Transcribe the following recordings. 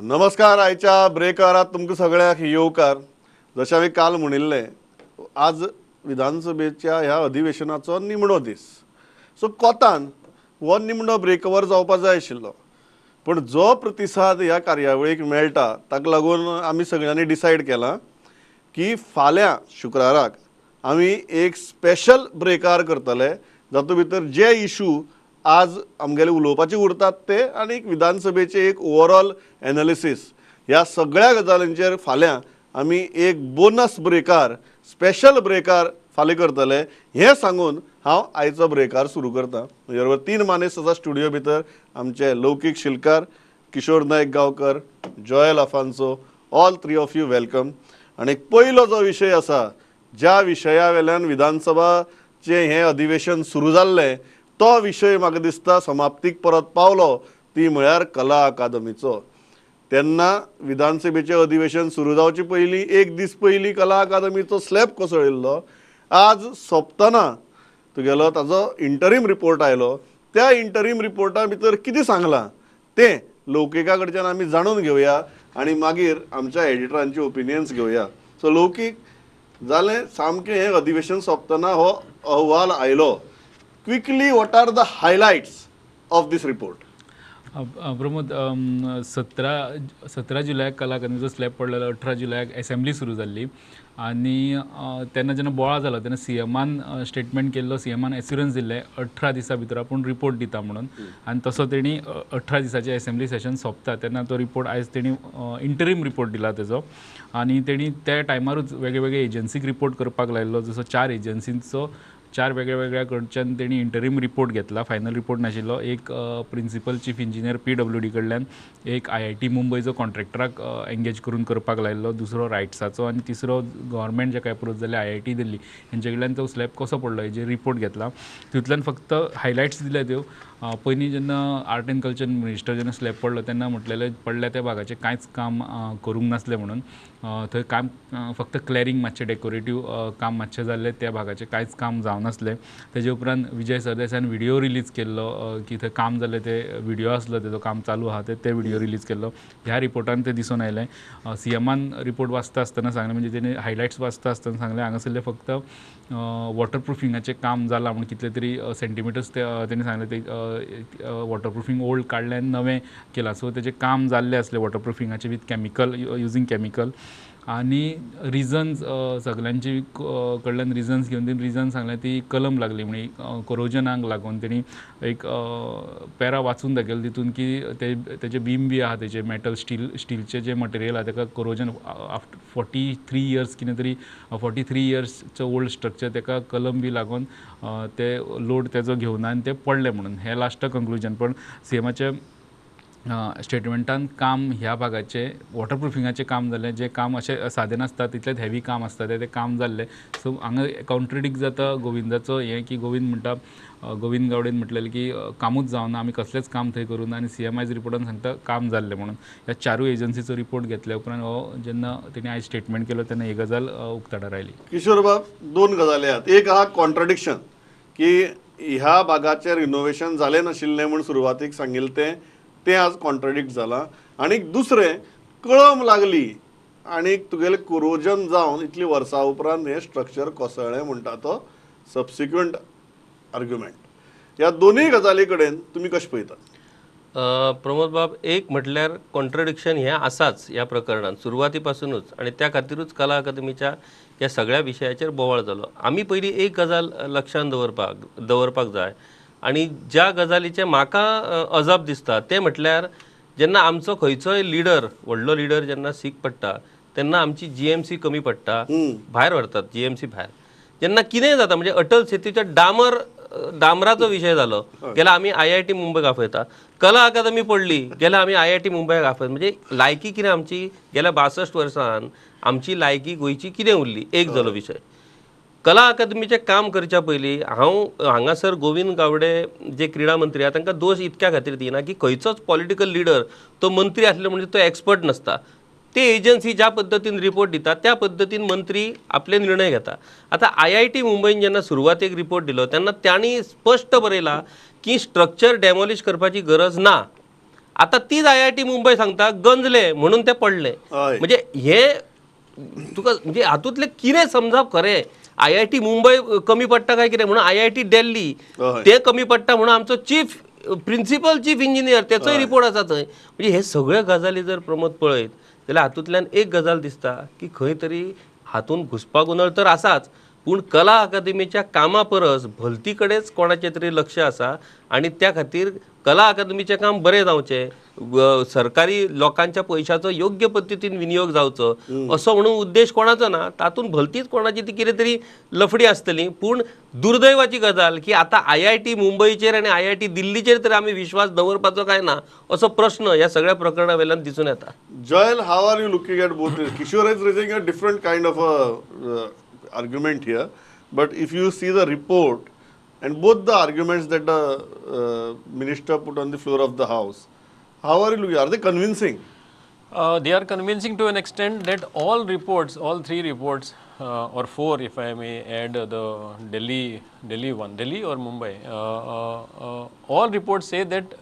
नमस्कार. आयच्या ब्रेकरात तुमकां सगळ्यांक येवकार. जशें हांवें काल म्हणिल्लें, आज विधानसभेच्या ह्या अधिवेशनाचो निमणो दीस. सो कोतान हो निमणो ब्रेकवर जावपाक जाय आशिल्लो, पण जो प्रतिसाद ह्या कार्यावळीक मेळटा ताका लागून आमी सगळ्यांनी डिसायड केलां की फाल्यां शुक्राराक आमी एक स्पेशल ब्रेकार करतले, जातूं भितर जे इशू आज आमगेले उलोवपाचे उरतात ते आनी विधानसभेचे एक ओवरऑल एनालिसीस ह्या सगळ्या गजालींचेर फाल्यां आमी एक बोनस ब्रेकार, स्पेशल ब्रेकार फाल्यां करतले हें सांगून हांव आयचो ब्रेकार सुरू करतां. म्हजे बरोबर 3 मानेस्त आसा स्टुडियो भितर. आमचे लौकीक शिलकार, Kishore Naik Gaonkar, Joel Afonso, all 3 of you welcome. आनी पयलो जो विशय आसा, ज्या विशया वेल्यान विधानसभाचें हें अधिवेशन सुरू जाल्लें, तो विशय म्हाका दिसता समाप्तीक परत पावलो, ती म्हळ्यार कला अकादमीचो. तेन्ना विधानसभेचें अधिवेशन सुरू जावचे पयलीं एक दीस पयलीं कला अकादमीचो स्लॅब कोसळिल्लो. आज सोंपतना तुगेलो ताजो इंटरीम रिपोर्ट आयलो. त्या इंटरीम रिपोर्टा भितर कितें सांगलां तें लौकिका कडच्यान आमी जाणून घेवया आनी मागीर आमच्या एडिटरांचे ओपिनियन्स घेवया. सो लौकीक, जालें सामकें हें अधिवेशन सोंपतना हो अहवाल आयलो. Quickly what are the highlights of this report? Pramod, 17 जुलयाक कला अकादमीचो स्लॅब पडलेलो, 18 जुलयाक एसेंब्ली सुरू जाल्ली आनी तेन्ना जेन्ना बोळा जालो तेन्ना सीएमान स्टेटमेंट केल्लो, सीएमान एस्युरन्स दिल्लें 18 दिसां भितर आपूण रिपोर्ट दिता म्हणून. आनी तसो तेणी 18 दिसाचें एसेंब्ली सेशन सोंपता तेन्ना तो रिपोर्ट आयज तेणी इंटरीम रिपोर्ट दिला तेजो. आनी तेणी त्या टायमारूच वेगळे एजन्सीक रिपोर्ट करपाक लायिल्लो. जसो 4 एजन्सींचो 4 वेगळ्या कडच्यान तेणी इंटरीम रिपोर्ट घेतला. फायनल रिपोर्ट नाशिल्लो. एक प्रिंसिपल चीफ इंजिनियर PWD कडल्यान, एक IIT मुंबयचो कॉन्ट्रॅक्टराक एंगेज करून करपाक लायिल्लो, दुसरो रायट्साचो आनी तिसरो गव्हर्मेंट जे काय अप्रोच जाल्ले IIT दिल्ली हेंचे कडल्यान तो स्लॅब कसो पडलो हेजेर रिपोर्ट घेतला. तितूंतल्यान फक्त हायलायट्स दिल्या त्यो. पयलीं जेन्ना आर्ट एंड कल्चर मिनिस्टर जेन्ना स्लॅब पडलो तेन्ना म्हटलेलें पडल्या त्या भागाचें कांयच काम करूंक नासलें म्हणून. थंय काम फक्त क्लॅरिंग मातशें डेकोरेटीव काम मातशें जाल्लें, त्या भागाचें कांयच काम जावनासलें. तेजे उपरांत विजय सरदेसायान व्हिडिओ रिलीज केल्लो की थंय काम जाल्लें, ते व्हिडिओ आसलो तेजो काम चालू आहा ते व्हिडिओ रिलीज केल्लो. ह्या रिपोर्टान तें दिसून आयलें. सीएमान रिपोर्ट वाचता आसतना सांगलें, म्हणजे तेणी हायलायट्स वाचता आसतना सांगलें हांगासरलें फक्त वॉटरप्रुफिंगाचें काम जालां म्हणून कितले तरी सेंटिमिटर्स तेणी सांगलें ते वॉटरप्रुफींग ओल्ड काडलें आनी नवें केलां. सो तेजें काम जाल्लें आसलें वॉटरप्रुफिंगाचें विथ कॅमिकल, युजींग कॅमिकल. आनी रिजन्स सगळ्यांची कडल्यान रिजन्स घेवन तेणी रिजन सांगलें ती कलम लागली म्हणजे कोरोजनाक लागून. तेणी एक पॅरा वाचून दाखयलें तितून की तेजे बीम बी आहा, तेजे मेटल स्टीलचें जें मटेरियल आहा तेका कोरोजन आफ्टर 43 इयर्स कितें तरी 43 इयर्सचो ओल्ड स्ट्रक्चर, तेका कलम बी लागून ते लोड तेजो घेवना आनी ते पडले म्हणून. हें लास्ट कंक्लुजन. पण सीएमाचे स्टेटमेंटान काम ह्या भागाचें वॉटरप्रुफिंगाचें काम जाल्लें, जें काम अशें सादें नासता तितलेंच हेवी काम आसता तें काम जाल्लें. सो हांगा कॉन्ट्रडिक्ट जाता गोविंदाचो हें की गोविंद म्हणटा, गोविंद गावडेन म्हटलेलें की कामूच जावना, आमी कसलेंच काम थंय करूं ना, आनी सीएमआयज रिपोर्टान सांगता काम जाल्लें म्हणून. ह्या 4 एजन्सीचो रिपोर्ट घेतल्या उपरांत हो जेन्ना तेणी आयज स्टेटमेंट केलो तेन्ना ही गजाल उक्ताडार आयली. किशोर बाब, 2 गजाली आहात. एक आहा कॉन्ट्रडिक्शन की ह्या भागाचें रिनोवेशन जालें नाशिल्लें म्हूण सुरवातीक सांगिल्लें तें आज कॉन्ट्रडिक्ट जालां. आनी दुसरें, कळम लागली आनी तुगेलें कोरोजन जावन इतलीं वर्सां उपरांत हें स्ट्रक्चर कोसळ्ळें म्हणटा तो सबसिक्वंट आर्ग्युमेंट. ह्या दोनूय गजाली कडेन तुमी कशें पळयतात? प्रमोद बाब, एक म्हटल्यार कॉन्ट्रडिक्शन हें आसाच ह्या प्रकरणात सुरवाती पासूनच, आनी त्या खातीरूच कला अकादमीच्या ह्या सगळ्या विशयाचेर बोवाळ जालो. आमी पयलीं एक गजाल लक्षांत दवरपाक जाय, आनी ज्या गजालीचें म्हाका अजाप दिसता तें म्हटल्यार जेन्ना आमचो खंयचोय लिडर, व्हडलो लिडर जेन्ना सीक पडटा तेन्ना आमची GMC कमी पडटा, भायर व्हरतात GMC भायर. जेन्ना कितेंय जाता म्हणजे अटल सेतूच्या डामराचो विशय जालो, गेल्यार आमी IIT मुंबयक आपयता. कला अकादमी पडली, गेल्यार आमी IIT मुंबयक आपयता. म्हणजे लायकी कितें आमची गेल्या 62 वर्सां आमची लायकी गोंयची कितें उरली, एक जालो विशय. कला अकादमीचें काम करच्या पयलीं हांव हांगासर गोविंद गावडे जे क्रीडा मंत्री आहा तांकां दोश इतक्या खातीर दिना की खंयचोच पॉलिटिकल लिडर तो मंत्री आसलो म्हणजे तो एक्सपर्ट नसता. ते एजन्सी ज्या पद्दतीन रिपोर्ट दिता त्या पद्दतीन मंत्री आपले निर्णय घेता. आता IIT मुंबईन जेन्ना सुरवातेक रिपोर्ट दिलो तेन्ना त्यांनी स्पष्ट बरयला की स्ट्रक्चर डेमॉलिश करपाची गरज ना. आता तीच IIT मुंबई सांगता गंजले म्हणून ते पडले. हय. म्हणजे हे तुका म्हणजे हातूंतले कितें समजप खरें IIT मुंबई कमी पडटा काय कितें म्हणून IIT दिल्ली हय. ते कमी पडटा म्हणून आमचो प्रिन्सिपल चीफ इंजिनियर त्याचोय रिपोर्ट आसा थंय. म्हणजे हे सगळे गजाली जर प्रमोद पळयत जाल्यार हातूंतल्यान एक गजाल दिसता की खंय तरी हातूंत घुसपागोंदळ तर आसाच, पूण कला अकादमीच्या कामा परस भलती कडेच कोणाचें तरी लक्ष आसा आणि त्या खातीर कला अकादमीचें काम बरें जावचें, सरकारी लोकांच्या पयशांचो योग्य पद्दतीन विनियोग जावचो असो म्हणून उद्देश कोणाचो ना. तातूंत भलतीच कोणाची ती कितें तरी लफडी आसतली. पूण दुर्दैवाची गजाल की आता IIT मुंबईचेर आनी IIT दिल्लीचेर तर आमी विश्वास दवरपाचो काय ना असो प्रश्न ह्या सगळ्या प्रकरणा वेल्यान दिसून येता. Joel, how are you looking at both this? Kishore is raising a different kind of a argument here, but if you see the report and both the arguments that the minister put on the floor of the house, how are you looking? Are they convincing? They are convincing to an extent that all reports, all three reports, or four, if I may add the Delhi one, Delhi or Mumbai, all reports say that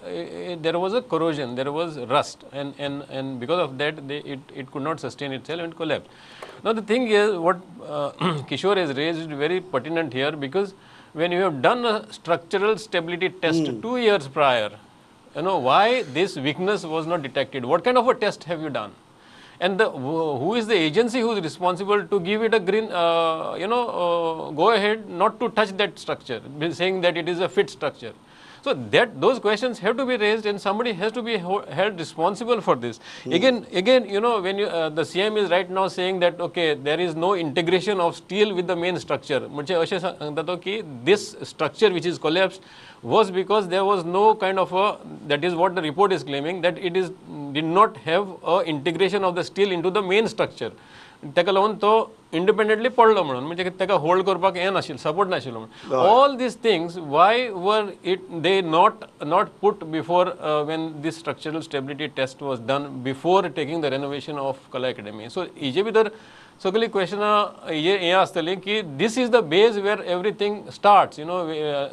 there was a corrosion, there was rust, and because of that, it could not sustain itself and collapsed. Now the thing is, what Kishore has raised is very pertinent here, because when you have done a structural stability test 2 years prior, you know why this weakness was not detected. What kind of a test have you done? And who is the agency who is responsible to give it a green, go ahead not to touch that structure, saying that it is a fit structure. So that those questions have to be raised, and somebody has to be held responsible for this. Again, you know, when you, the CM is right now saying that okay, there is no integration of steel with the main structure. म्हणजे असे सांगतात की this structure which is collapsed was because there was no kind of a, that is what the report is claiming, that it is did not have a integration of the steel into the main structure. ताका लागून तो independently पडलो म्हणून, म्हणजे ताका hold करपाक हें नाशिल्लो, सपोर्ट नाशिल्लो म्हणून. All these things why were it they not put before when these structural stability test was done before taking the renovation of Kala Academy. So हेजे भितर सगळी क्वेश्चनां हें आसतलीं की these is the base where everything starts. You know,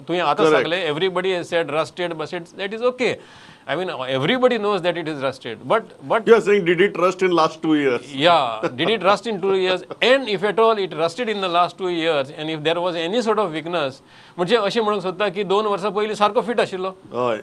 तुवें आतां सांगलें everybody has said rusted, but that is okay. I mean, everybody knows that it is rusted, but You are saying, did it rust in last 2 years? yeah, did it rust in 2 years? And if at all it rusted in the last 2 years, and if there was any sort of weakness, म्हणजे अशें म्हणूंक सोदता की 2 वर्सां पयलीं सारको fit आशिल्लो. हय.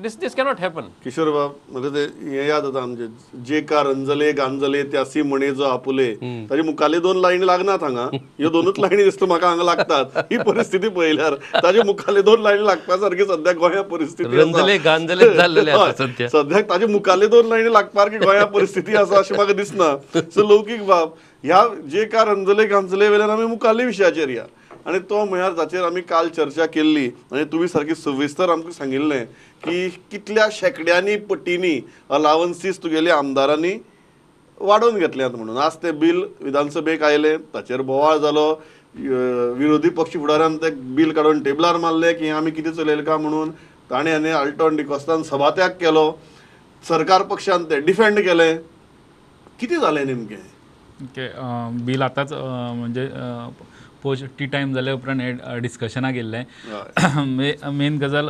This cannot happen. किशोर बाब, म्हाका ते हें याद जाता आमचे जे का रंजले गांजले त्यासी म्हणे जो आपुले, ताजे मुखाले 2 लायनी लागनात हांगा. ह्यो 2च लायनी दिसता म्हाका हांगा लागतात. ही परिस्थिती पळयल्यार ताजे मुखाले 2 लायनी लागपा सारकी सद्या गोंया परिस्थिती आसा. रंजले गांजले जाल्लेले आसा सध्या. सद्याक ताजे मुखाले 2 लायनी लागपार की गोंया परिस्थिती आसा अशें म्हाका दिसना. सो लौकीक बाब, ह्या जे का रंजले गांजले वेल्यान आमी मुखाल्ले विशयाचेर या, आनी तो म्हळ्यार जाचेर आमी काल चर्चा केल्ली, आनी तुमी सारकी सविस्तर आमकां सांगिल्लें की कितल्या शेकड्यांनी पटींनी अलावन्सीस तुगेले आमदारांनी वाडोवन घेतल्यात म्हणून. आज ते बिल विधानसभेक आयलें, ताचेर बोवाळ जालो, विरोधी पक्ष फुडाऱ्यान ते बिल काडून टेबलार मारलें की आमी कितें चलयलें काय म्हणून. ताणें आनी आल्टोन डिकोस्तान सभात्याग केलो, सरकार पक्षान ते डिफेंड केलें. कितें जालें नेमकें? ओके, बिल आतांच म्हणजे पोस्ट टी टायम जाल्या उपरांत हे डिस्कशनाक येयल्लें. मेन गजाल,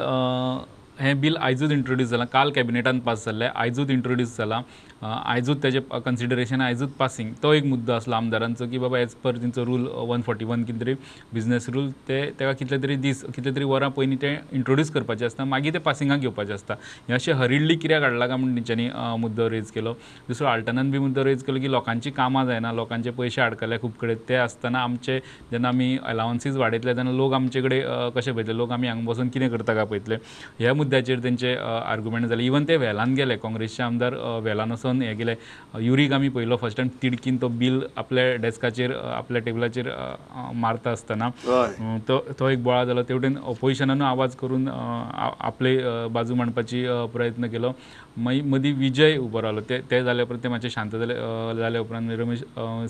हें बिल आयजूच इंट्रोड्यूस जालां, काल कॅबिनेटान पास जाल्लें, आयजूच इंट्रोड्यूस जालां, आयजूच तेजें कन्सिडरेशन, आयजूच पासींग. तो एक मुद्दो आसलो आमदारांचो की बाबा एज पर तेंचो रूल 141 कितें तरी बिझनेस रूल, तेका कितले तरी वरां पयलीं तें इंट्रोड्यूस करपाचें आसता, मागीर तें पासिंगाक घेवपाचें आसता. हें अशें हरिडली कित्याक हाडलां काय म्हणून तेंच्यांनी मुद्दो रेज केलो. दुसरो आल्टनान बी मुद्दो रेज केलो की लोकांची कामां जायना, लोकांचे पयशे आडकले खूब कडेन. ते आसतना आमचे जेन्ना आमी अलावन्सीस वाडयतले तेन्ना लोक आमचे कडेन कशे पळयतले, लोक आमी हांगा बसून कितें करता काय पळयतले. ह्या मुद्द्याचेर तेंचे आर्ग्युमेंट जाले. इवन ते वेलान गेले, काँग्रेसचे आमदार वेलान वचून हे गेले. युरीक आमी पयलो फर्स्ट टायम तिडकीन तो बिल आपल्या डेस्काचेर, आपल्या टेबलाचेर मारता आसतना तो एक बोळा जालो. तेवटेन ऑपोजिशनानूय आवाज करून आपले बाजू मांडपाची प्रयत्न केलो. मागीर मदीं विजय उबो रावलो. ते जाले उपरांत ते मातशे शांत जाले उपरांत रमेश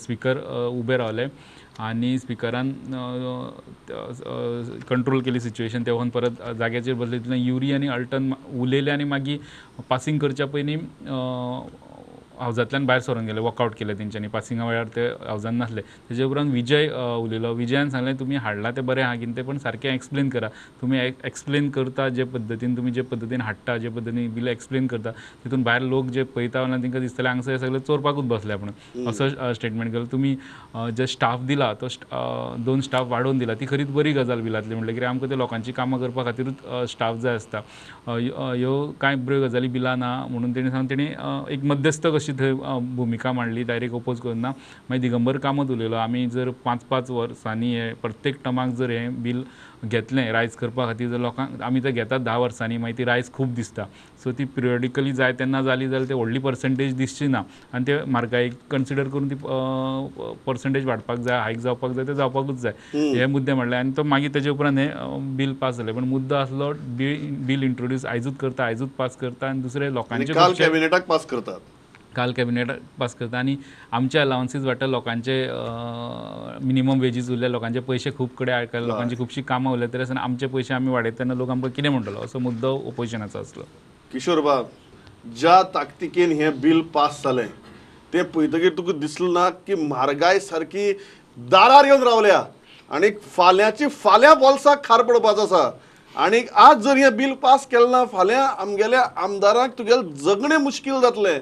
स्पिकर उबे रावले आनी स्पिकरान कंट्रोल केली सिच्युएशन. तेव्हान परत जाग्याचेर बसले. युरी आनी अल्टन उलयले आनी मागीर पासींग करच्या पयलीं हावजांतल्यान भायर सरून गेले, वॉकआउट केले तेंच्यांनी, पासिंगा वेळार ते हावजान नासले. तेजे उपरांत विजय उलयलो. विजयान सांगलें तुमी हाडला तें बरें आहा, कितें तें पण सारकें एक्सप्लेन करा. तुमी एक्सप्लेन करता जे पद्दतीन, तुमी जे पद्दतीन हाडटा, जे पद्दतीन बिलां एक्सप्लेन करता, तितून भायर लोक जे पळयता वयल्यान तांकां दिसतलें हांगासर सगळे चोरपाकूच बसल्या म्हणून, असो स्टेटमेंट केलो. तुमी जे स्टाफ दिला तो 2 स्टाफ वाडोवन दिला, ती खरीच बरी गजाल बिलांतली. म्हणलें कित्याक आमकां ते लोकांची कामां करपा खातीरूच स्टाफ जाय आसता. ह्यो कांय बऱ्यो गजाली बिलां ना म्हणून तेणी सांगून तेणी एक मध्यस्थ कशी थंय भुमिका मांडली, डायरेक्ट ओपोज करना. मागीर दिगंबर कामत उलयलो, आमी जर 5-5 वर्सांनी हे प्रत्येक टर्माक जर हें बील घेतलें रायज करपा खातीर, जर लोकांक आमी तें घेतात 10 वर्सांनी, मागीर ती रायज खूब दिसता. सो ती पिरियडिकली जाय तेन्ना जाली जाल्यार ते व्हडली पर्संटेज दिसची ना, आनी ते म्हारगायेक कन्सिडर करून ती पर्संटेज वाडपाक जाय, हायक जावपाक जाय, ते जावपाकूच जाय, हे मुद्दे म्हणले. आनी तो मागीर तेजे उपरांत हें बील पास जालें. पण मुद्दो आसलो बील इंट्रोड्यूस आयजूच करता, आयजूच पास करता, आनी दुसरे लोकांचे काल कॅबिनेटाक पास करतात. काल कॅबिनेटाक पास करता, आनी आमचे अलावन्सीस वाडटा, लोकांचे मिनिमम वेजीस उरले, लोकांचे पयशे खूब कडेन आयकले, लोकांची खुबशीं कामां उरल्या, तरी आसतना आमचे पयशे आमी वाडयता तेन्ना लोक आमकां कितें म्हणटलो, असो मुद्दो ओपोजिशनाचो आसलो. किशोर बाब, ज्या ताकतिकेन हें बिल पास जालें तें पळयतकीर तुका दिसलें ना की म्हारगाय सारकी दारार येवन रावल्या आनी फाल्यांची फाल्यां बॉल्साक खार पडपाचो आसा. आनी आज जर हें बिल पास केलें ना, फाल्यां आमगेल्या आमदारांक तुगेलें जगणें मुश्कील जातलें.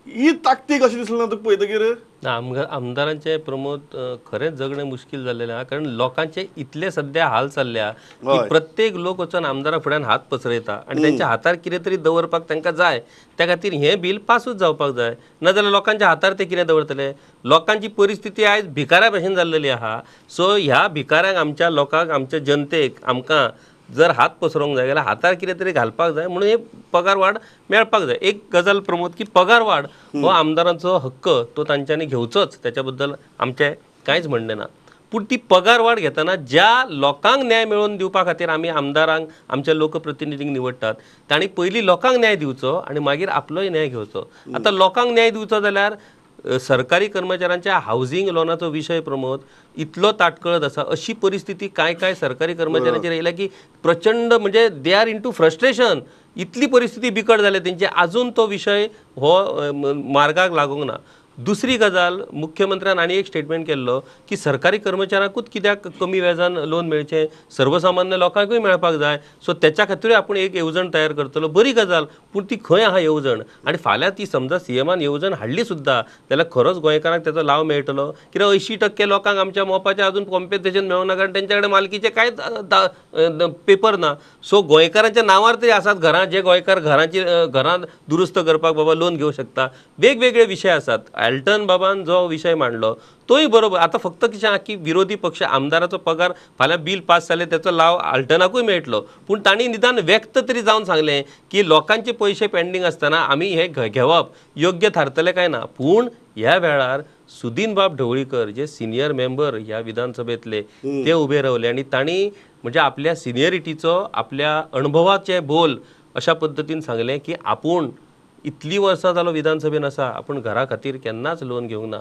ही ताकतीक अशी दिसली ना तुका पळयतकीर? आमदारांचे प्रमोद खरेंच जगणें मुश्कील जाल्लेलें आहा, कारण लोकांचे इतले सध्या हाल चल्ल्या की प्रत्येक लोक वचून आमदारा फुड्यान हात पसरयता आनी तेंच्या हातार कितें तरी दवरपाक तांकां जाय. त्या खातीर हें बिल पासूच जावपाक जाय, नाजाल्यार लोकांच्या हातार ते कितें दवरतले. लोकांची परिस्थिती आयज भिकाऱ्या भशेन जाल्लेली आहा. सो ह्या भिकाऱ्यांक, आमच्या लोकांक, आमच्या जनतेक, आमकां जर हात पसरोवंक जाय जाल्यार हातार कितें तरी घालपाक जाय, म्हणून हे पगार वाड मेळपाक जाय. एक गजाल प्रमोद की पगार वाड हो आमदारांचो हक्क, तो तांच्यांनी घेवचोच, त्याच्या बद्दल आमचें कांयच म्हणणें ना. पूण ती पगार वाड घेतना ज्या लोकांक न्याय मेळोवन दिवपा खातीर आमी आमदारांक, आमच्या लोकप्रतिनिधींक निवडटात, तांणी पयलीं लोकांक न्याय दिवचो आनी मागीर आपलोय न्याय घेवचो. आतां लोकांक न्याय दिवचो जाल्यार सरकारी कर्मचाऱ्यांच्या हावजींग लोनाचो विशय प्रमोद इतलो ताटकळत आसा. अशी परिस्थिती काय सरकारी कर्मचाऱ्यांचेर येयल्या की प्रचंड, म्हणजे दे आर इंटू फ्रस्ट्रेशन. इतली परिस्थिती बिकट जाल्या तेंची, आजून तो विशय हो मार्गाक लागूंक ना. दुसरी गजाल, मुख्यमंत्र्यान आनी एक स्टेटमेंट केल्लो की सरकारी कर्मचाऱ्यांकूच कित्याक कमी व्याजान लोन मेळचें, सर्वसामान्य लोकांकूय मेळपाक जाय. सो त्याच्या खातीरूय आपूण एक येवजण तयार करतलो. बरी गजाल, पूण ती खंय आहा येवजण? आनी फाल्यां ती समजा सीएमान येवजण हाडली सुद्दां जाल्यार खरोच गोंयकारांक त्याचो लाव मेळटलो? कित्याक 80% लोकांक आमच्या मोपाचें अजून कॉम्पेन्सेशन मेळना, कारण तेंच्या कडेन मालकीचे कांयच पेपर ना. सो गोंयकारांच्या नांवार तरी आसात घरां, जे गोंयकार घरां दुरुस्त करपाक बाबा लोन घेवंक शकता. वेगवेगळे विशय आसात. एल्टन बाबान जो विशय मांडलो तोय बरोबर. आता फक्त कितें आहा की विरोधी पक्ष, आमदाराचो पगार फाल्यां बिल पास जालें त्याचो लाव आल्टनाकूय मेळटलो, पूण तांणी निदान व्यक्त तरी जावन सांगलें की लोकांचे पयशे पेंडींग आसतना आमी हे घेवप योग्य थारतलें काय ना. पूण ह्या वेळार सुदीनबाब ढवळीकर, जे सिनियर मेंबर ह्या विधानसभेतले, ते उबे रावले आनी तांणी म्हणजे आपल्या सिनियरिटीचो, आपल्या अणभवाचे बोल अशा पद्दतीन सांगलें की आपूण इतली वर्सां जालो विधानसभेन आसा, आपूण घरा खातीर केन्नाच लोन घेवंक ना,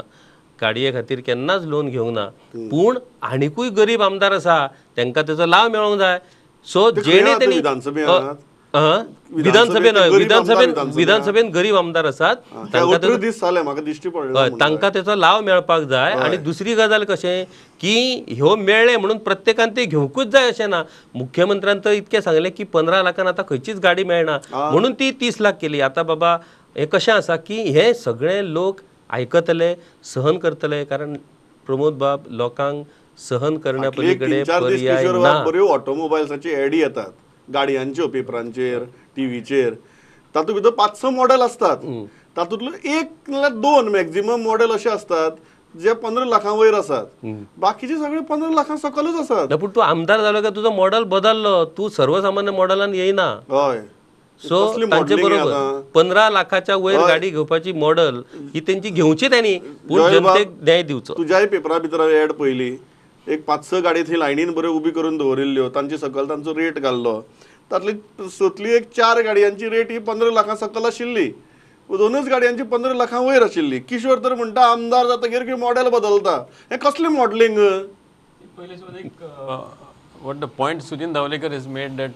गाडये खातीर केन्नाच लोन घेवंक ना, पूण आनिकूय गरीब आमदार आसा, तांकां तेचो लाव मेळोंक जाय. सो जेणे तेणी विधानसभेन गरीब आमदार आसात, तांकां तेचो लाव मेळपाक जाय. आनी दुसरी गजाल कशें की ह्यो मेळ्ळे म्हणून प्रत्येकान ते घेवंकूच जाय अशें ना. मुख्यमंत्र्यान तर इतकें सांगलें की 15 लाखान आतां खंयचीच गाडी मेळना म्हणून ती 30 लाख केली. आतां बाबा हें कशें आसा की हे सगळे लोक आयकतले, सहन करतले, कारण प्रमोद बाब, लोकांक सहन करण्या पलीकडे पर्याय ना. बऱ्यो ऑटोमोबायल्साची एडी येतात गाडयांच्यो, पेपरांचेर, टीव्हीचेर. तातूंत भितर 5-6 मॉडेल असतात. तातूंतलो 1 नाल्यार 2 मॅक्झिमम मॉडेल अशे असतात जे 15 लाखां वयर आसात. बाकीचे सगळे 15 लाखां सकलच आसात. पूण तूं आमदार जालो काय तुजो मॉडेल बदललो, तूं सर्वसामान्य मॉडेलान येयना. हय. सो तांचे बरोबर 15 लाखाच्या वयर गाडी घेवपाची मॉडेल ही तेंची घेवची त्यांनी, पूण जनतेक न्याय दिवचो. तुज्याय पेपरा भितर एड पयली, एक 5-6 गाडी थंय लायनीन बऱ्यो उबी करून दवरिल्ल्यो, तांचे सकयल तांचो रेट घाल्लो. तातली सोतली एक 4 गाडयांची रेट ही 15 लाखां सकल आशिल्ली, 2च गाडयांची 15 लाखां वयर आशिल्ली. किशोर तर म्हणटा आमदार जातकीर की मॉडेल बदलता. हें कसलें modelling? What the point Sudhin Dhavlikar has made that,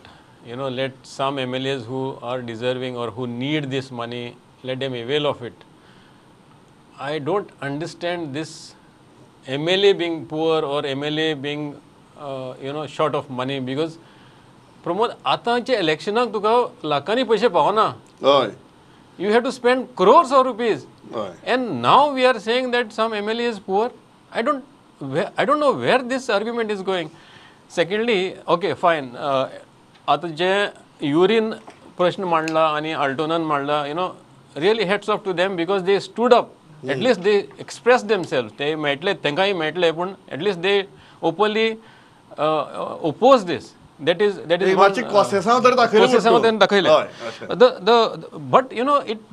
you know, let some MLAs who are deserving or who need this money, let them avail of it. I don't understand this MLA being poor or MLA being short of money, because Pramod आतांच्या इलेक्शनाक तुका लाखांनी पैसे पावना. हय You have to spend crores of rupees. हय And now we are saying that some MLA is poor. I don't know where this argument is going. Secondly, okay, fine. आता जे urine प्रश्न मांडला आणि आल्टोनान मांडला, really hats off to them because they stood up. At least they expressed themselves. ते मेळटले, तेंकांय मेळटले, पण at least they openly oppose this. That is मातशी कोसेसांव तर दाखयलें process म्हणटा. दाखयलें. हय, अशें. But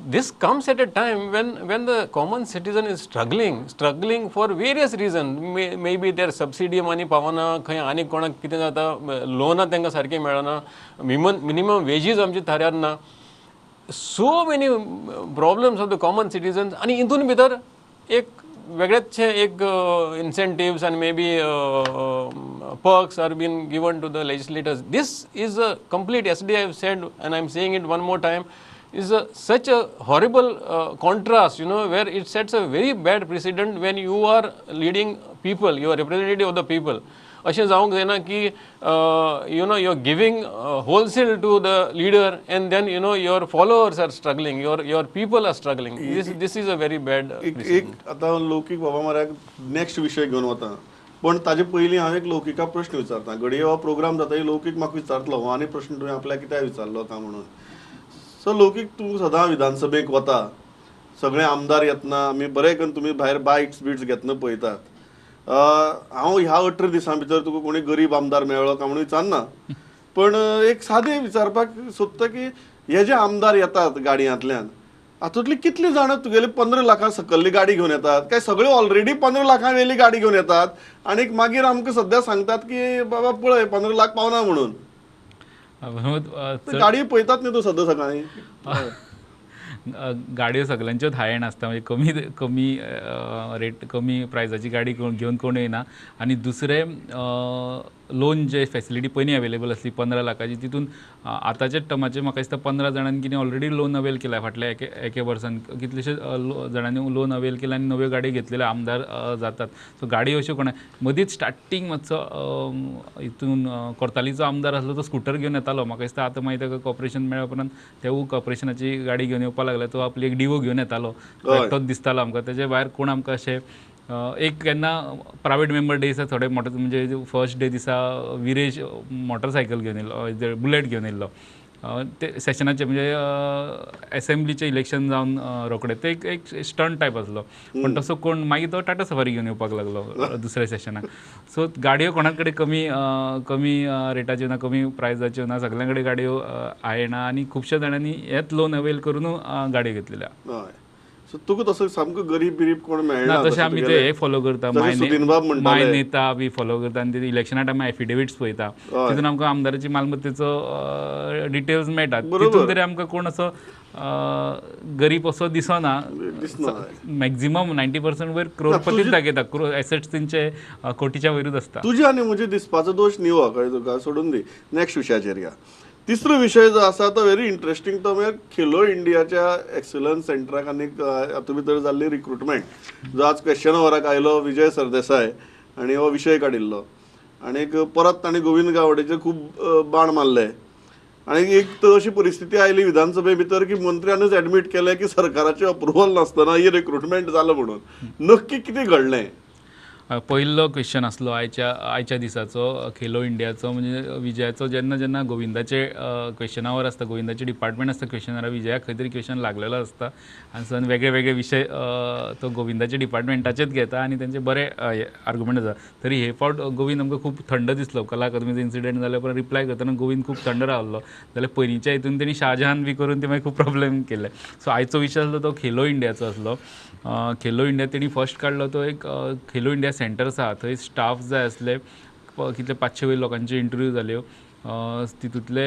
this comes at a time when the common citizen is struggling for various reasons. Maybe their subsidy money पावना, खंय आनी कोणाक कितें जाता, लोनां तांकां सारकें मेळना, मिनिमम वेजीस आमची थाऱ्यार ना. So many problems of the common citizens. आणि इंतून भितर एक वेगळेचशे एक incentives and maybe perks are being given to the legislators. This is a complete, yesterday I have said and I am saying it one more time, is such a horrible contrast, where it sets a very bad precedent when you are leading people, you are representative of the people. अशें जावंक जायना की you are giving wholesale to the leader and then your followers are struggling, your people are struggling. This is a very bad एक आता लौकिक बाबा म्हाराग next विशय घेवन वता, पण ताजे पयलीं हांव एक लौकिका प्रश्न विचारता. घडये हो प्रोग्राम जाता लौकीक म्हाका विचारतलो हो आनी प्रश्न तुवें आपल्याक कित्याक विचारलो काय म्हणून. सो लौकीक तूं सदां विधानसभेक वता, सगळे आमदार येतना आमी बरे करून तुमी भायर बायट्स बिट्स घेतना पळयतात. हांव ह्या 18 दिसां भितर तुका कोणी गरीब आमदार मेळ्ळो काय म्हणून विचारना, पण एक सादें विचारपाक सोदता की हे जे आमदार येतात गाडयांतल्यान, हातूंतली कितली जाणां तुगेली 15 लाखां सकयल्ली गाडी घेवन येतात, काय सगळे ऑलरेडी 15 लाखां वयली गाडी घेवन येतात आनी मागीर आमकां सद्या सांगतात की बाबा पळय 15 लाख पावना म्हणून. गाडयो पळयतात न्ही तूं सद्दां सकाळीं. गाडयो सगळ्यांच्योच हाय एंड आसता, म्हणजे कमी रेट कमी प्रायसाची गाडी घेवन कोण येना. आनी दुसरें लोन जे फॅसिलिटी पयलीं अवेलेबल आसली 15 लाखाची, तितून आतांच्या टर्माचेर म्हाका दिसता 15 जाणांनी कितें ऑलरेडी लोन अवेल केला. फाटल्या एके वर्सान कितलेशे जाणांनी लोन अवेल केला आनी नव्यो गाडी घेतलेले आमदार जातात. सो गाडी अश्यो कोणा मदींच स्टार्टींग मातसो हितून कोर्तालीचो आमदार आसलो तो स्कुटर घेवन येतालो. म्हाका दिसता आतां मागीर ताका कॉर्पोरेशन मेळ्ळ्या उपरांत तेवूय कॉर्पोरेशनाची गाडी घेवन येवपाक लागला. तो आपली एक डिवो घेवन येतालो, एकटोच दिसतालो आमकां. तेजे भायर कोण आमकां अशें एक केन्ना प्रायवेट मेंबर डे दिसा थोडे मोटे म्हणजे फर्स्ट डे दिसा विरेश मोटरसायकल घेवन येयलो, बुलेट घेवन येयल्लो. ते सेशनाचे म्हणजे एसेंब्लीचें इलेक्शन जावन रोखडें ते एक स्टंट टायप आसलो, पण तसो कोण मागीर तो टाटा सफारी घेवन येवपाक लागलो दुसऱ्या सेशनाक. सो गाडयो कोणा कडेन कमी रेटाच्यो ना, कमी प्रायसाच्यो ना, सगळ्यां कडेन गाडयो आयना आनी खुबश्या जाणांनी हेच लोन अवेल करून गाडयो घेतलेल्या. सो तुका तसो सामको गरीब बिरीब कोण मेळना. तशें आमी ते हे फॉलो करता, माय नेता बी फॉलो करता आनी ते इलेक्शना टायमार एफिडेविट्स पळयता. तितून आमकां आमदाराची मालमत्तेचो डिटेल्स मेळटात. तितून तरी आमकां कोण असो गरीब असो दिसना. मॅक्झिमम 90% वयर करोडपतीच दाखयता, एसेट्स तेंचे कोटीच्या वयरूच आसता. तुजे आनी म्हजे दिसपाचो दोश न्ही हो, कळ्ळें तुका, सोडून दी. नेक्स्ट विशयाचेर या. तिसरो विशय जो आसा तो व्हेरी इंटरेस्टिंग, तो म्हणजे खेलो इंडियाच्या एक्सलन्स सेंटराक आनीक हातूंत भितर जाल्ली रिक्रुटमेंट, जो आज क्वेश्चन अवराक आयलो विजय सरदेसाय आनी हो विशय काडिल्लो. आनीक परत ताणें गोविंद गावडेचेर खूब बाण मारले. आनी एक तर अशी परिस्थिती आयली विधानसभे भितर की मंत्र्यानूच एडमीट केलें की सरकाराचें अप्रुवल नासतना ही रिक्रुटमेंट जालो म्हणून. नक्की कितें घडलें? पयलो क्वेश्चन आसलो आयच्या दिसाचो खेलो इंडियाचो, म्हणजे विजयाचो जेन्ना गोविंदाचे क्वेश्चनावर आसता, गोविंदाचे डिपार्टमेंट आसता क्वेश्चनार, विजयाक खंय तरी क्वेश्चन लागलेलो आसता आनी सन वेगळे विशय तो गोविंदाचे डिपार्टमेंटाचेच घेता आनी तेंचे बरे आर्ग्युमेंट आसा. तरी हे फावट गोविंद आमकां खूब थंड दिसलो. कला अकादमीचो इन्सिडेंट जाल्या उपरांत रिप्लाय करतना गोविंद खूब थंड रावल्लो. जाल्यार पयलींच्या हितून तेणी शाहजहान बी करून ते मागीर खूब प्रॉब्लेम केले. सो आयचो विशय आसलो तो खेलो इंडियाचो आसलो. खेलो इंडिया तेणी फर्स्ट काडलो तो एक खेलो इंडिया सेंटर्स आहा, थंय स्टाफ जाय आसले कितले 500 वयर लोकांच्यो इंटरव्यू जाल्यो. तितूंतले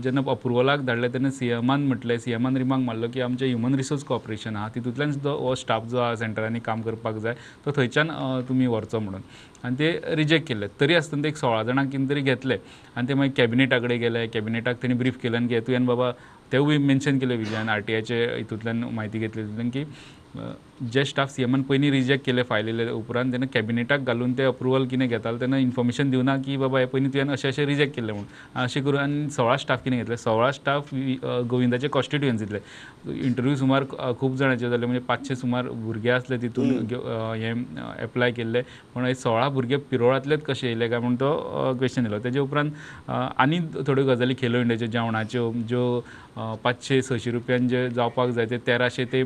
जेन्ना अप्रुवलाक धाडले तेन्ना सीएमान रिमार्क मारलो की आमचें ह्युमन रिसोर्स कॉर्पोरेशन आहा तितूंतल्यान सुद्दां हो स्टाफ जो आहा सेंटरांनी काम करपाक जाय तो थंयच्यान तुमी व्हरचो म्हणून. आनी ते रिजेक्ट केले. तरी आसतना ते एक 16 जाणांक कितें तरी घेतले आनी ते मागीर कॅबिनेटा कडेन गेले. कॅबिनेटाक तेणी ब्रीफ केलें की तुवें बाबा तेवूय मेन्शन केलें विजयान RTIचे हितूंतल्यान म्हायती घेतली तितून की जे स्टाफ सीएमान पयलीं रिजेक्ट केले फायलीले उपरांत तेन्ना कॅबिनेटाक घालून ते अप्रुवल कितें घेताले तेन्ना इन्फॉर्मेशन दिवना की बाबा हे पयलीं तुवें अशें रिजेक्ट केल्लें म्हणून अशें करून आनी 16 स्टाफ कितें घेतले 16 स्टाफ गोविंदाचे कॉन्स्टिट्युएन्सीतले इंटरव्यू सुमार खूब जाणांचे जाले म्हणजे 500 सुमार भुरगे आसले तितून हे एप्लाय केल्ले पण हे 16 भुरगे पिरोळांतलेच कशे येयले काय म्हणून तो क्वेश्चन येयलो तेजे उपरांत आनी थोड्यो गजाली खेलो इंडियाच्यो जेवणाच्यो ज्यो 500-600 रुपयान जे जावपाक जाय ते 1300 ते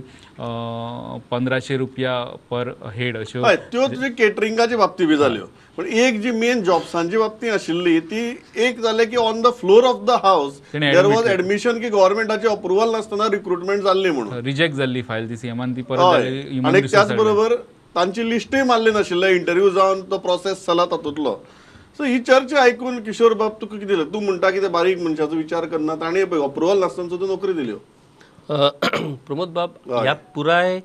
1500 रुपया पर हेड अश्यो हय त्यो तुजे केटरिंगाचे बाबतींत बी जाल्यो पण एक जी मेन जॉब्सांची बाबतींत आशिल्ली ती एक जालें की on the floor of the house there was admission की गव्हर्नमेंटाचे अप्रुवल नासतना रिक्रुटमेंट जाल्ली म्हणून रिजेक्ट जाल्ली फायल ती सीएमान ती परत आणि त्याच बरोबर तांची लिस्टूय मारली नाशिल्ले इंटरव्यू जावन तो प्रोसेस चला तातूंतलो सो ही चर्चा आयकून किशोर बाब तुका कितें दिलें तूं म्हणटा की ते बारीक मनशाचो विचार करना ताणें पळय अप्रुवल नासतना सुद्दां नोकरी दिल्यो प्रमोद बाब ह्या पुराय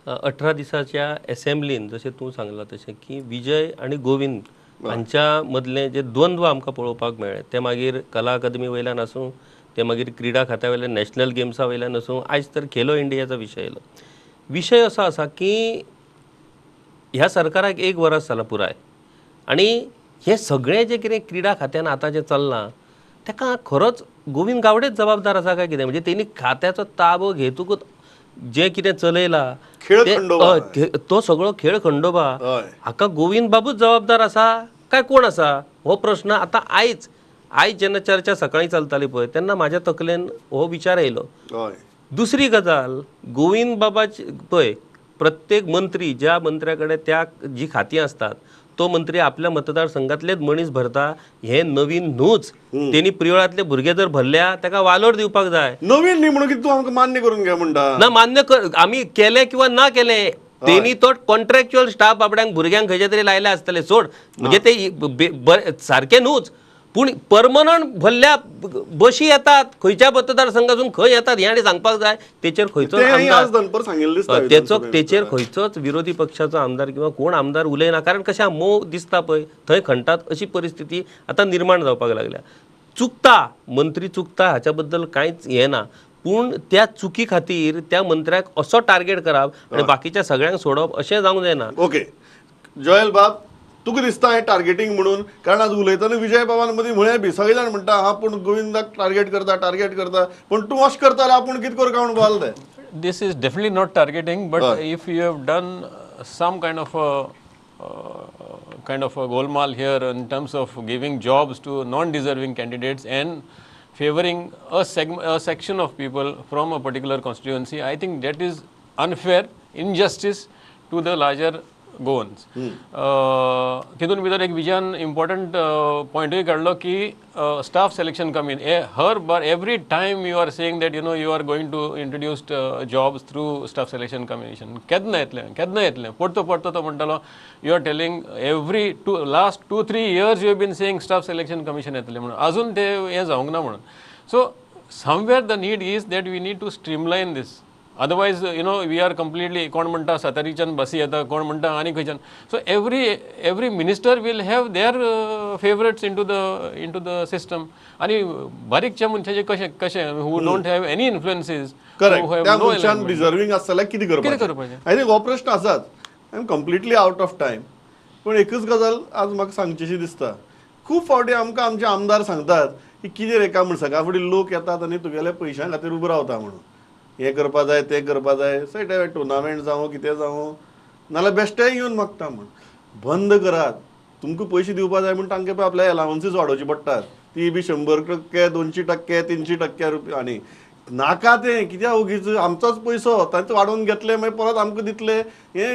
18 दिसाच्या असेंब्लीन जशें तूं सांगला तशें की विजय आनी गोविंद हांच्या मदलें जे द्वंद्व आमकां पळोवपाक मेळ्ळे ते मागीर कला अकादमी वयल्यान आसूं ते मागीर क्रीडा खात्या वयल्यान नॅशनल गेम्सा वयल्यान आसूं आयज तर खेलो इंडियाचा विशय येयलो विशय असो आसा की ह्या सरकाराक 1 वर्स जाला पुराय आनी हे सगळें जे कितें क्रीडा खात्यान आतां जें चल्लां ताका खरोच गोविंद गावडेच जबाबदार आसा काय कितें म्हणजे तेणी खात्याचो ताबो घेतूकच जें कितें चलयलां तो सगळो खेळ खंडोबा हाका गोविंद बाबूच जबाबदार आसा काय कोण आसा हो प्रश्न आतां आयज जेन्ना चर्चा सकाळीं चलताली पळय तेन्ना म्हाज्या तकलेन हो विचार येयलो दुसरी गजाल गोविंद बाबाची पळय प्रत्येक मंत्री ज्या मंत्र्या कडेन त्या जी खातीं असतात तो मंत्री आपल्या मतदारसंघातलेच मनीस भरता हे नवीन न्हूच तेणी प्रियोळातले भुरगे जर भरल्या ताका वालोर दिवपाक जाय नवीन न्ही म्हणून तूं आमकां मान्य करून घे म्हणटा ना मान्य आमी केले किंवा ना केले तेणी तो कॉन्ट्रॅक्च्युअल स्टाफ बाबड्यांक भुरग्यांक खंयचे तरी लायले आसतले सोड म्हणजे ते सारखे न्हूच पूण परमनंट भरल्या बशी येतात खंयच्या मतदारसंघातून खंय येतात हे आनी सांगपाक जाय तेचेर तेचेर खंयचोच विरोधी पक्षाचो आमदार किंवा कोण आमदार उलयना कारण कशें मोव दिसता पळय थंय खणटात अशी परिस्थिती आतां निर्माण जावपाक लागल्या चुकता मंत्री चुकता हाच्या बद्दल कांयच हें ना पूण त्या चुकी खातीर त्या मंत्र्याक असो टार्गेट करप आनी बाकीच्या सगळ्यांक सोडप अशें जावंक जायना ओके जोयल बाब तुका दिसता हें टार्गेटींग म्हणून कारण आज उलयतना विजय बाबान मदीं म्हळें बी सगळे जाण म्हणटा हा पूण गोविंदाक टार्गेट करता पण तूं अशें करतालो आपूण कितें करूं कावण बोवाल ते This is definitely not targeting, but if you have done some kind of a golmaal here in terms of giving jobs to non-deserving candidates and favoring a section of people from a particular constituency, I think that is unfair, injustice to the larger Goans तितून भितर एक विजयान important पॉयंटूय काडलो की staff selection commission हर बार every time you are saying that you are going to introduce jobs through staff selection commission केन्ना येतलें पडतो तो म्हणटालो you are telling every last 2-3 years you have been saying staff selection commission येतलें म्हणून अजून ते हें जावंक ना म्हणून so somewhere the need is that we need to स्ट्रीमलायन this otherwise we are completely कोण म्हणटा सतारीच्यान बसी येता कोण म्हणटा आनी खंयच्यान so every minister will have their favorites into the system आनी बारीकच्या मनशाचे कशें who don't have any influences त्या मनशान डिजर्विंग आसल्यार कितें करपाचें आय थिंक हो प्रश्न आसाच I am completely out of time पण एकच गजाल आज म्हाका सांगचीशी दिसता खूब फावटी आमकां आमचे आमदार सांगतात की कितें रे काय म्हण सकाळ फुडें लोक येतात आनी तुगेल्या पयशां खातीर उबो रावता म्हणून हे करपा जाय ते करपा जाय सयट टुर्नामेंट जावं कितें जावं नाल्यार बेश्टेय येवन मागता म्हण बंद करात तुमकां पयशे दिवपा जाय म्हण तांकां आपल्या एलावन्सीस वाडोवची पडटात ती बी 100%, 200%, 300% रुपया आनी नाका तें कित्याक उगीच आमचोच पयसो तांचो वाडोवन घेतले मागीर परत आमकां दितले हे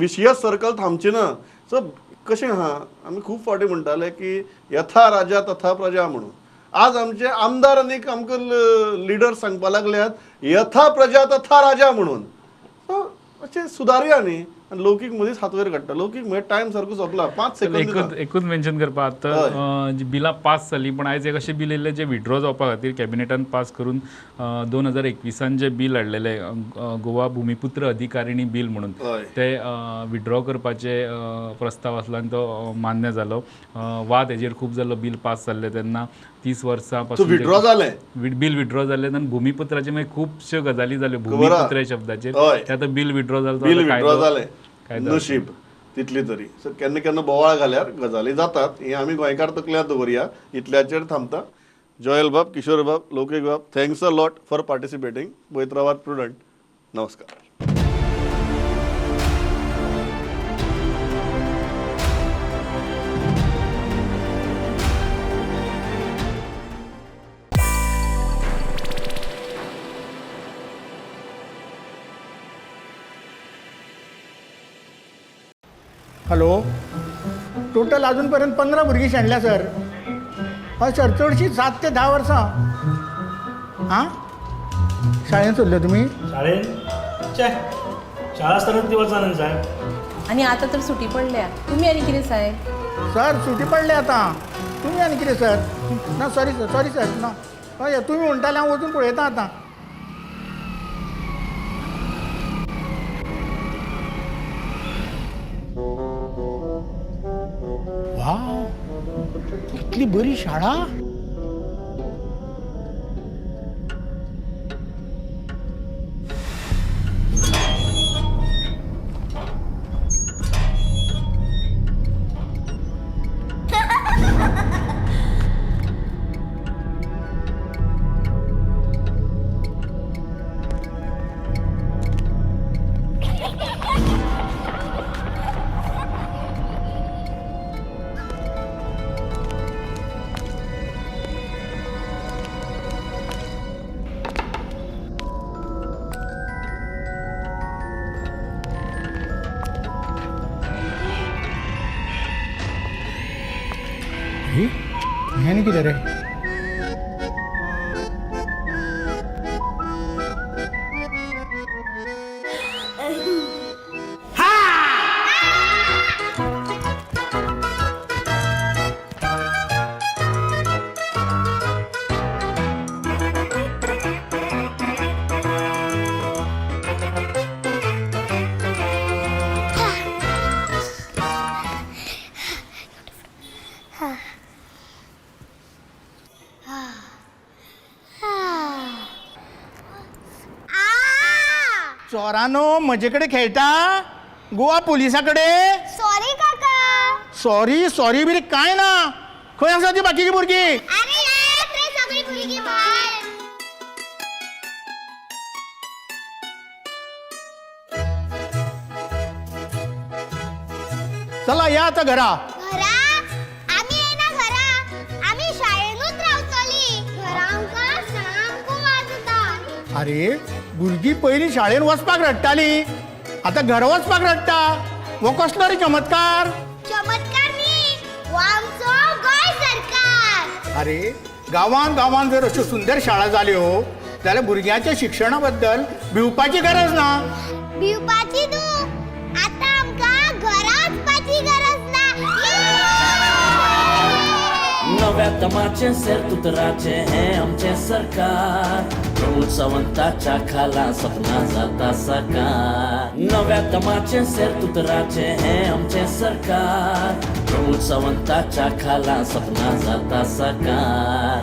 विशियस सर्कल थांबचें ना सो कशें आहा आमी खूब फावटी म्हणटाले की यथा राजा तथा प्रजा म्हणून आज आमचे आमदार आनीक आमकां लिडर सांगपा लागल्यात यथा प्रजा तथा राजा म्हणून अशें सुदारया न्ही आनी लौकीक मदींच हात वयर काडटा. लौकीक म्हळ्यार टायम सारको सोंपला, 5 सेकंद. एकूच मेन्शन करपा आतां जी बिलां पास जालीं, पण आयज एक अशें बिल येयल्लें जे विड्रॉ जावपा खातीर कॅबिनेटान पास करून 2021 जे बिल हाडलेले गोवा भुमिपुत्र अधिकारिणी बिल म्हणून ते विड्रॉ करपाचे प्रस्ताव आसलो आनी तो मान्य जालो. वाद हेजेर खूब जालो बिल पास जाल्ले तेन्ना. 30 वर्सां पासून विड्रॉ जालें बिल विड्रॉ जाल्ले आनी भुमिपुत्राचे मागीर खुबश्यो गजाली जाल्यो भुमिपुत्र ह्या शब्दाचेर. ते आतां बिल विड्रॉ जालो. बिल विड्रॉ जालें, नशीब तितली तरी. सो केन्ना केन्ना बोवाळ घाल्यार गजाली जातात. हे आमी गोंयकार तकल्यार दवरया. इतल्याचेर थांबता. जोयल बाब, किशोर बाब, लौकीक बाब, थँक्स अ लॉट फॉर पार्टिसिपेटींग. पळयत रावात प्रुडंट. नमस्कार. हॅलो, टोटल अजूनपर्यंत 15 भुरगीं शेणल्या सर. हय सर, चडशीं 7 ते 10 वर्सां. हां, शाळेंत सोडले तुमी? शाळेन शाळा आसतना ती वचना न्ही साहेब. आणि आता तर सुटी पडल्या. तुम्ही आणि कितें साहेब? सर सुटी पडले आतां. तुमी आनी कितें सर? ना सॉरी सर ना. हय तुमी म्हणटाले हांव वचून पळयतां आतां. वाव, कितली बरी शाळा. ह्यानी कितें रे? चोरानो म्हजे कडेन खेळटा? गोवा पुलिसा कडेन? सॉरी काका. सॉरी बिरी कांय ना. खंय आसा ती बाकीची भुरगीं? अरे येत रे सगळी भुरगीं भायर. चला या आता घरा. घरा? आम्ही येना घरा. आम्ही शाळेनूच रावतली. घरा आमकां सामको वाजता. अरे भुरगीं पयलीं शाळेन वचपाक रडटाली, आतां घरा वचपाक रडटा. हो कसलो रे चमत्कार? चमत्कार न्ही, हो आमचो गोंय सरकार. अरे गांवान जर अश्यो सुंदर शाळा जाल्यो जाल्यार भुरग्यांच्या शिक्षणा बद्दल भिवपाची गरज ना. भिवपाची न्हू, आतां आमकां घरा वचपाची गरज ना. नव्या तमाचे सेरतुतराचे हे आमचे सरकार. प्रमोद सावंताच्या खाला सपना जाता साकार. नव्या तमाचे सेरतुतराचे हे आमचे सरकार. प्रमोद सावंताच्या खाला सपना जाता साकार.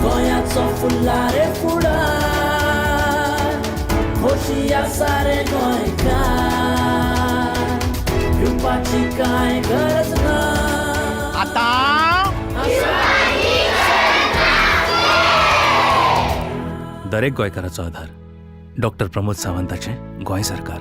गोंयाचो फुल्लारे फुडार, खोशी सारे गोंयकार. भिवपाची कांय गरज ना. आता दरेक गोंयकाराचो आधार डॉक्टर प्रमोद सावंताचें गोंय सरकार.